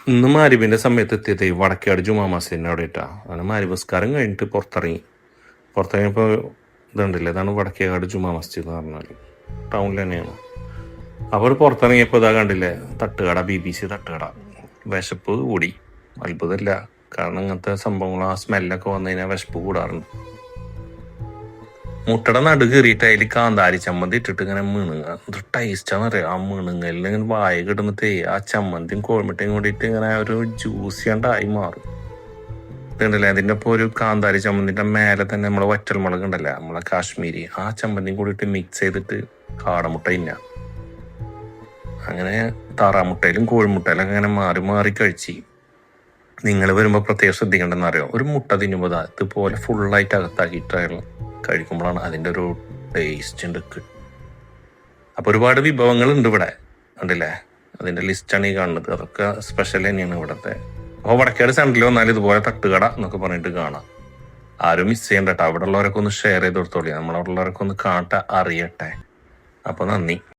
ഇന്ന് മാരിബിന്റെ സമയത്ത് എത്തിയത് ഈ വടക്കേട് ജുമാ മസ്ജിദിന്റെ അവിടെ ഇട്ടാ. അങ്ങനെ മാരിബസ്കാരം കഴിഞ്ഞിട്ട് പുറത്തിറങ്ങിയപ്പോൾ ഇതുണ്ടല്ലേ, ഇതാണ് വടക്കേകാട് ജുമാ മസ്ജിദ് എന്ന് പറഞ്ഞാൽ ടൗണിൽ തന്നെയാണ്. അപ്പോൾ പുറത്തിറങ്ങിയപ്പോൾ ഇതാ കണ്ടില്ലേ, തട്ടുകട, BBC തട്ടുകട. വിശപ്പ് കൂടി, അത്ഭുതമില്ല. കാരണം ഇങ്ങനത്തെ സംഭവങ്ങൾ, ആ സ്മെല്ലൊക്കെ വന്നു കഴിഞ്ഞാൽ വിശപ്പ് കൂടാറുണ്ട്. മുട്ടയുടെ നടു കീറിയിട്ട് അതിൽ കാന്താരി ചമ്മന്തി ഇട്ടിട്ട് ഇങ്ങനെ മിണുങ്ങ. എന്ത് ടേസ്റ്റാന്നറിയാം ആ മിണുങ്ങലിൽ ഇങ്ങനെ വായ കിടന്നിട്ടേ ആ ചമ്മന്തിയും കോഴിമുട്ടയും കൂടിയിട്ട് ഇങ്ങനെ ഒരു ജ്യൂസിയാണ്ടായി മാറും. ഇതുണ്ടല്ലേ, അതിൻ്റെ ഒപ്പം ഒരു കാന്താരി ചമ്മന്തിൻ്റെ മേലെ തന്നെ നമ്മളെ വറ്റൽമുളക് ഉണ്ടല്ലേ, നമ്മളെ കാശ്മീരി, ആ ചമ്മന്തിയും കൂടിയിട്ട് മിക്സ് ചെയ്തിട്ട് കാടമുട്ട ഇന്ന. അങ്ങനെ താറാമുട്ടയിലും കോഴിമുട്ടയിലും അങ്ങനെ മാറി മാറി കഴിച്ച്. നിങ്ങൾ വരുമ്പോൾ പ്രത്യേകം ശ്രദ്ധിക്കേണ്ടെന്ന് അറിയാം, ഒരു മുട്ട തിന്നുമ്പോൾ ഇതുപോലെ ഫുള്ളായിട്ട് അകത്താക്കിയിട്ട് കഴിക്കുമ്പോഴാണ് അതിൻ്റെ ഒരു ടേസ്റ്റ് ഉണ്ട്. അപ്പോൾ ഒരുപാട് വിഭവങ്ങളുണ്ട് ഇവിടെ, ഉണ്ടല്ലേ, അതിൻ്റെ ലിസ്റ്റാണ് ഈ കാണുന്നത്. അതൊക്കെ സ്പെഷ്യൽ തന്നെയാണ് ഇവിടുത്തെ. അപ്പോൾ വടക്കേട് സെൻറ്ററിൽ വന്നാൽ ഇതുപോലെ തട്ടുകട എന്നൊക്കെ പറഞ്ഞിട്ട് കാണാം. ആരും മിസ് ചെയ്യണ്ട കേട്ടോ. അവിടെ ഉള്ളവരൊക്കെ ഒന്ന് ഷെയർ ചെയ്ത് കൊടുത്തോളി, നമ്മളവിടെ ഉള്ളവരൊക്കെ ഒന്ന് അറിയട്ടെ. അപ്പോൾ നന്ദി.